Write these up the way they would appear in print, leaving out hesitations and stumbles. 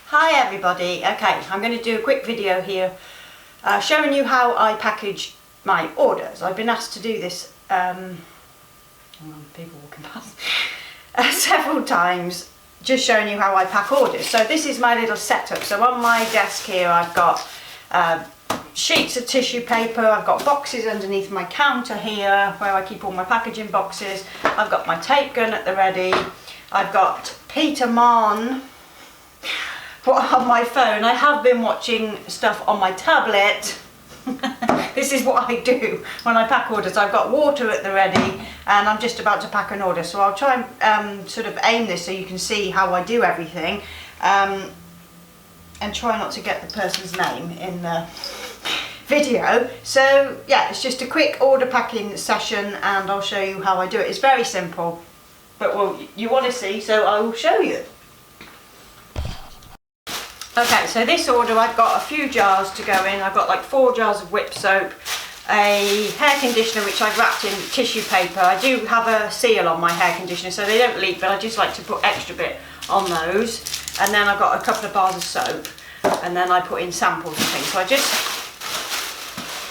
Hi everybody. Okay, I'm going to do a quick video here showing you how I package my orders. I've been asked to do this people walking past several times, just showing you how I pack orders. So this is my little setup. So on my desk here I've got sheets of tissue paper, I've got boxes underneath my counter here where I keep all my packaging boxes, I've got my tape gun at the ready, I've got Peter Mann on my phone. I have been watching stuff on my tablet. This is what I do when I pack orders. I've got water at the ready and I'm just about to pack an order, so I'll try and sort of aim this so you can see how I do everything, and try not to get the person's name in the video. So yeah, it's just a quick order packing session and I'll show you how I do it. It's very simple, but well, you want to see, so I will show you. Okay, so this order I've got a few jars to go in. I've got like 4 jars of whip soap, a hair conditioner which I've wrapped in tissue paper. I do have a seal on my hair conditioner so they don't leak, but I just like to put extra bit on those. And then I've got a couple of bars of soap, and then I put in samples and things. So I just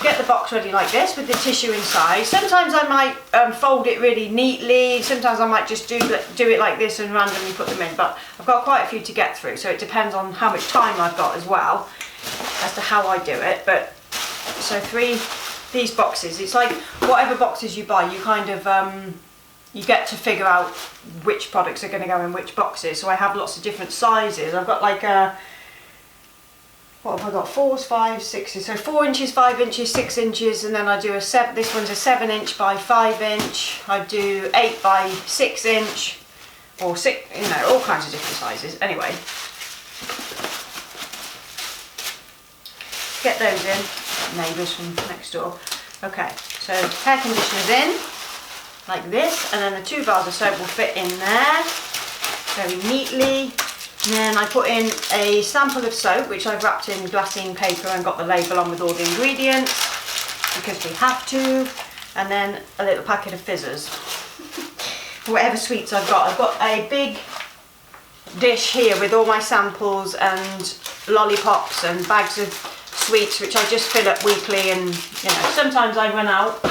get the box ready like this with the tissue inside. Sometimes I might fold it really neatly, sometimes I might just do it like this and randomly put them in, but I've got quite a few to get through, so it depends on how much time I've got as well as to how I do it. But so these boxes, it's like whatever boxes you buy, you kind of you get to figure out which products are going to go in which boxes. So I have lots of different sizes. I've got like a, what have I got, 4s, 5s, 6s, so 4 inches, 5 inches, 6 inches, and then I do this one's a 7 inch by 5 inch, I do 8 by 6 inch, or 6, you know, all kinds of different sizes. Anyway, get those in, neighbours from next door. Okay, so hair conditioner's in, like this, and then the 2 bars of soap will fit in there, very neatly. And then I put in a sample of soap which I've wrapped in glassine paper and got the label on with all the ingredients because we have to, and then a little packet of fizzers, whatever sweets I've got. I've got a big dish here with all my samples and lollipops and bags of sweets which I just fill up weekly, and you know, sometimes I run out,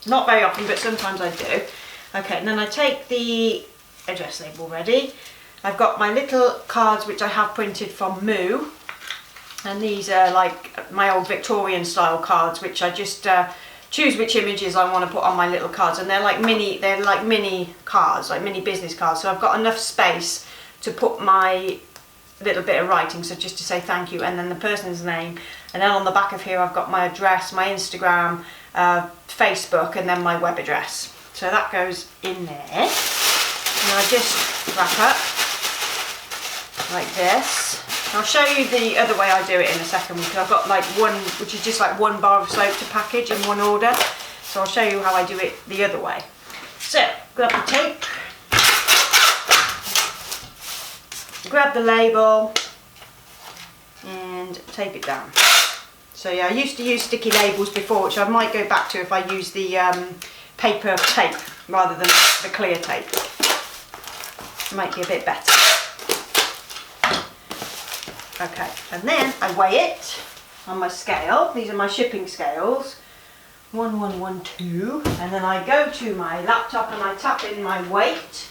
not very often, but sometimes I do. Okay, and then I take the address label ready. I've got my little cards which I have printed from Moo, and these are like my old Victorian style cards which I just choose which images I want to put on my little cards, and they're like mini cards, like mini business cards, so I've got enough space to put my little bit of writing, so just to say thank you and then the person's name, and then on the back of here I've got my address, my Instagram, Facebook, and then my web address. So that goes in there, and I just wrap up like this. I'll show you the other way I do it in a second, because I've got like one, which is just like 1 bar of soap to package in one order. So I'll show you how I do it the other way. So, grab the tape, grab the label and tape it down. So yeah, I used to use sticky labels before, which I might go back to if I use the paper tape rather than the clear tape. It might be a bit better. Okay, and then I weigh it on my scale. These are my shipping scales. 1112. And then I go to my laptop and I tap in my weight.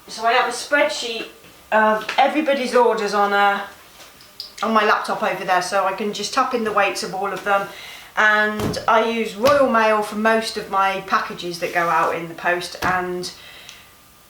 So I have a spreadsheet of everybody's orders on my laptop over there, so I can just tap in the weights of all of them. And I use Royal Mail for most of my packages that go out in the post, and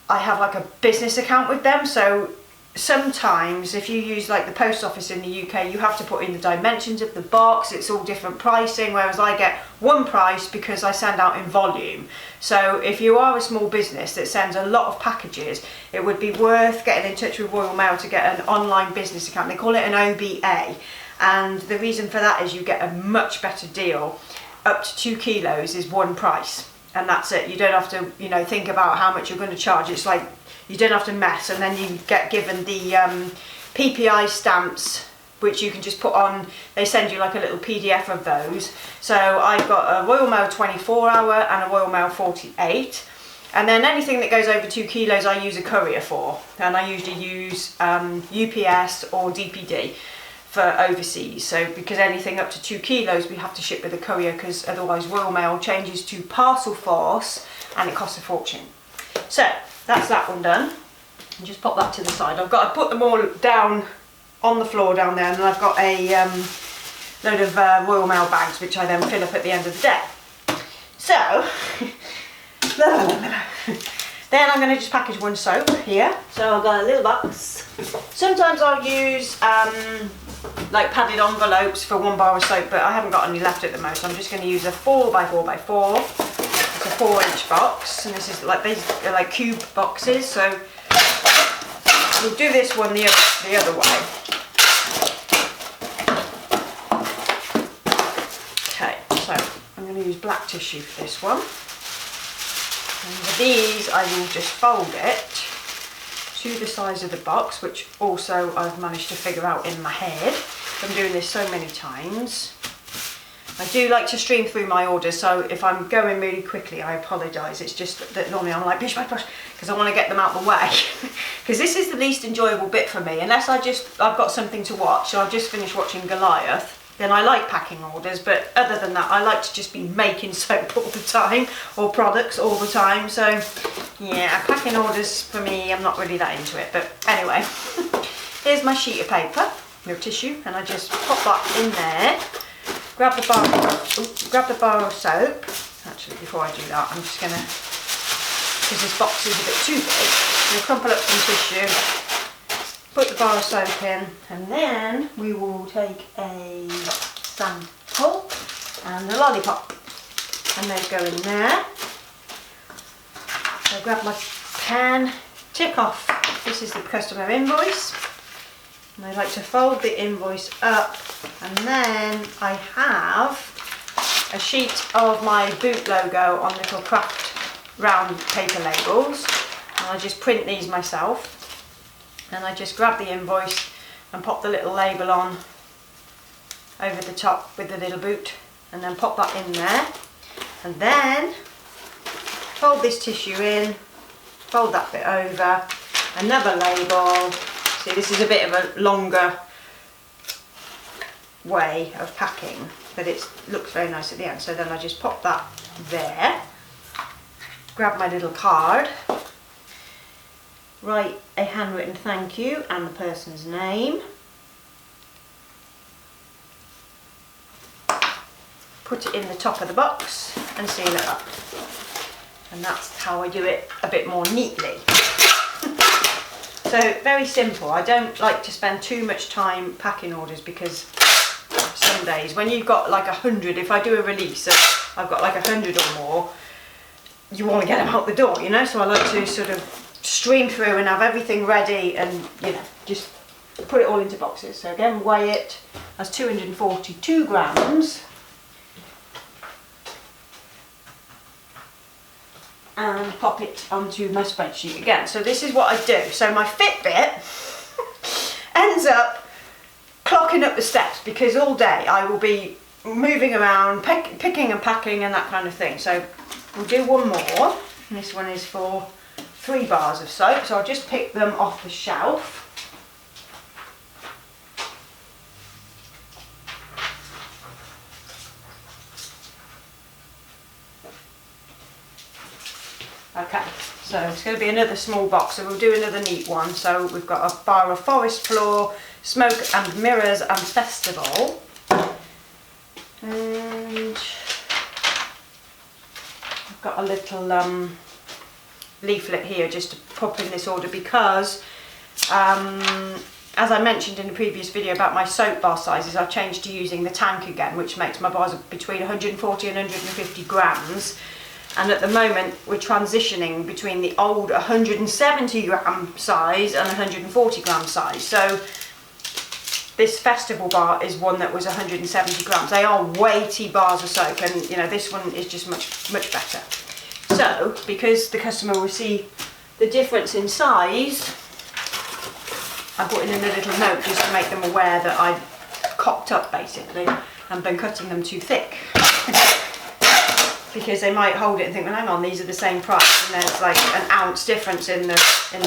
I have like a business account with them, so sometimes if you use like the post office in the UK, you have to put in the dimensions of the box. It's all different pricing, whereas I get one price because I send out in volume. So if you are a small business that sends a lot of packages, it would be worth getting in touch with Royal Mail to get an online business account. They call it an OBA, and the reason for that is you get a much better deal. Up to 2 kilos is one price, and that's it. You don't have to, you know, think about how much you're going to charge. It's like you don't have to mess, and then you get given the PPI stamps, which you can just put on. They send you like a little PDF of those. So I've got a Royal Mail 24 hour and a Royal Mail 48, And then anything that goes over 2 kilos I use a courier for, and I usually use UPS or DPD for overseas. So because anything up to 2 kilos we have to ship with a courier, because otherwise Royal Mail changes to parcel force and it costs a fortune. So that's that one done. And just pop that to the side. I put them all down on the floor down there, and then I've got a load of Royal Mail bags which I then fill up at the end of the day. So then I'm going to just package one soap here. So I've got a little box. Sometimes I'll use like padded envelopes for 1 bar of soap, but I haven't got any left at the moment, so I'm just going to use a 4x4x4. It's a 4-inch box, and this is like, these are like cube boxes, so we'll do this one the other way. Okay, so I'm going to use black tissue for this one. And with these I will just fold it to the size of the box, which also I've managed to figure out in my head. I'm doing this so many times. I do like to stream through my orders, so if I'm going really quickly I apologise. It's just that normally I'm like bish bash bash because I want to get them out the way. Because this is the least enjoyable bit for me, unless I've got something to watch. So I've just finished watching Goliath. Then I like packing orders, but other than that I like to just be making soap all the time, or products all the time. So yeah, packing orders for me, I'm not really that into it. But anyway, here's my sheet of paper, no tissue, and I just pop that in there. Grab the bar of soap. Actually, before I do that, I'm just gonna, because this box is a bit too big, I'm gonna crumple up some tissue, put the bar of soap in, and then we will take a sample and a lollipop, and those go in there. So grab my pen, tick off, this is the customer invoice, and I like to fold the invoice up, and then I have a sheet of my boot logo on little craft round paper labels, and I just print these myself. And I just grab the invoice and pop the little label on over the top with the little boot, and then pop that in there, and then fold this tissue in, fold that bit over, another label. See, this is a bit of a longer way of packing, but it looks very nice at the end. So then I just pop that there, grab my little card, write a handwritten thank you and the person's name, put it in the top of the box and seal it up. And that's how I do it a bit more neatly. So very simple. I don't like to spend too much time packing orders, because some days when you've got like 100, if I do a release I've got like 100 or more, you want to get them out the door, you know, so I like to sort of stream through and have everything ready, and you know, just put it all into boxes. So again, weigh it as 242 grams, and pop it onto my spreadsheet again. So this is what I do. So my Fitbit ends up clocking up the steps, because all day I will be moving around, picking and packing and that kind of thing. So we'll do one more, and this one is for 3 bars of soap, so I'll just pick them off the shelf. Okay, so it's going to be another small box, so we'll do another neat one. So we've got a bar of Forest Floor, Smoke and Mirrors and Festival. And I've got a little leaflet here just to pop in this order, because as I mentioned in the previous video about my soap bar sizes, I've changed to using the tank again, which makes my bars between 140 and 150 grams. And at the moment we're transitioning between the old 170 gram size and 140 gram size. So this Festival bar is one that was 170 grams. They are weighty bars of soap, and you know, this one is just much better. So because the customer will see the difference in size, I put in a little note just to make them aware that I've cocked up basically and been cutting them too thick. because they might hold it and think, well, hang on, these are the same price, and there's like an ounce difference in the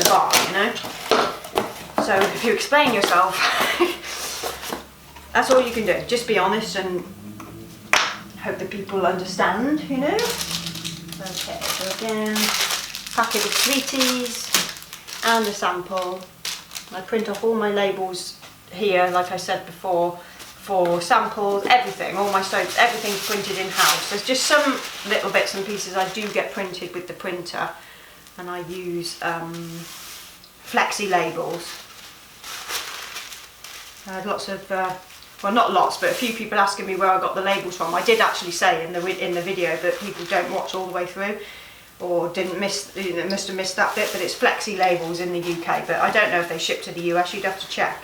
bar, you know. So if you explain yourself, that's all you can do. Just be honest and hope that people understand, you know. Okay, so again, packet of sweeties and a sample. I print off all my labels here, like I said before, for samples, everything, all my soaps, everything's printed in-house. There's just some little bits and pieces I do get printed with the printer, and I use flexi labels. I had lots of, well, not lots, but a few people asking me where I got the labels from. I did actually say in the video that people don't watch all the way through, or didn't miss, you know, must have missed that bit, but it's flexi labels in the UK, but I don't know if they ship to the US, you'd have to check.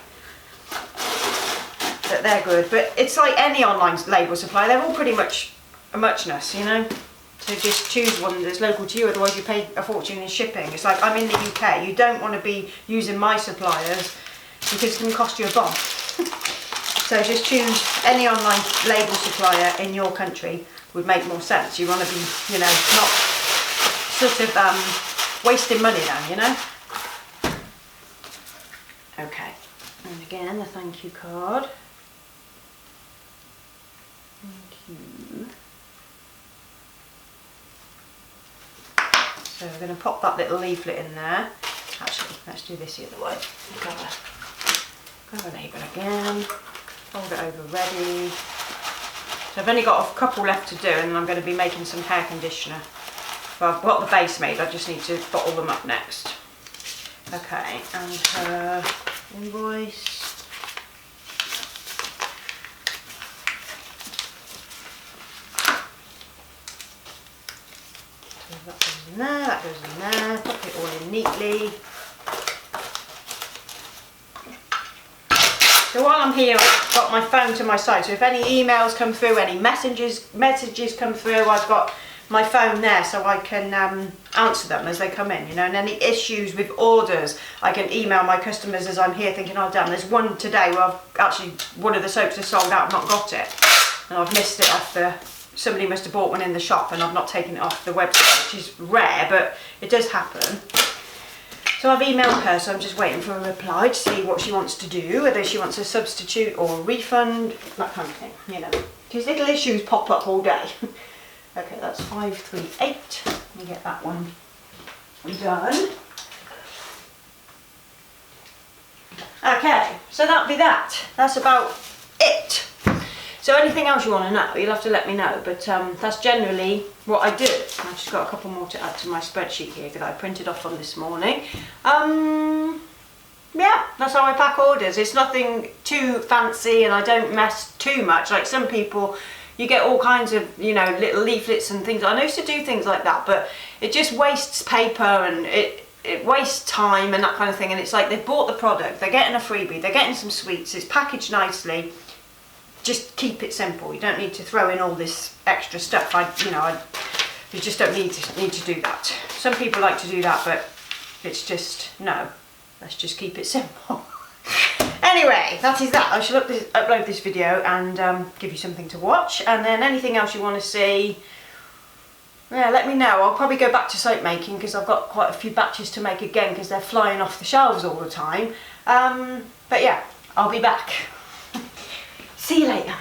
But they're good, but it's like any online label supply, they're all pretty much a muchness, you know. So just choose one that's local to you, otherwise you pay a fortune in shipping. It's like, I'm in the UK, you don't want to be using my suppliers because it's going to cost you a bomb. So just choose any online label supplier in your country would make more sense. You want to be, you know, not sort of wasting money now, you know. Okay, and again a thank you card. Thank you. So we're going to pop that little leaflet in there. Actually, let's do this the other way. Grab a label again, fold it over ready. So I've only got a couple left to do, and I'm going to be making some hair conditioner. Well, I've got the base made, I just need to bottle them up next. Okay, and her invoice. So that goes in there, that goes in there, pop it all in neatly. So while I'm here, I've got my phone to my side, so if any emails come through, any messages come through, I've got my phone there so I can answer them as they come in, you know. And any issues with orders, I can email my customers as I'm here thinking, oh damn, there's one today where I've actually, one of the soaps is sold out, I've not got it, and I've missed it off the, somebody must have bought one in the shop and I've not taken it off the website, which is rare, but it does happen. So I've emailed her, so I'm just waiting for a reply to see what she wants to do, whether she wants a substitute or a refund, that kind of thing, you know. These little issues pop up all day. Okay, that's 538. Let me get that one done. Okay, so that'll be that. That's about it. So anything else you want to know, you'll have to let me know, but that's generally what I do. I've just got a couple more to add to my spreadsheet here that I printed off on this morning. Yeah, that's how I pack orders. It's nothing too fancy and I don't mess too much. Like some people, you get all kinds of, you know, little leaflets and things. I used to do things like that, but it just wastes paper and it wastes time and that kind of thing. And it's like they've bought the product, they're getting a freebie, they're getting some sweets, it's packaged nicely. Just keep it simple. You don't need to throw in all this extra stuff. You just don't need to do that. Some people like to do that, but it's just, no, let's just keep it simple. Anyway, that is that. I shall upload this video and give you something to watch, and then anything else you want to see, yeah, let me know. I'll probably go back to soap making because I've got quite a few batches to make again because they're flying off the shelves all the time. But yeah, I'll be back. See you later.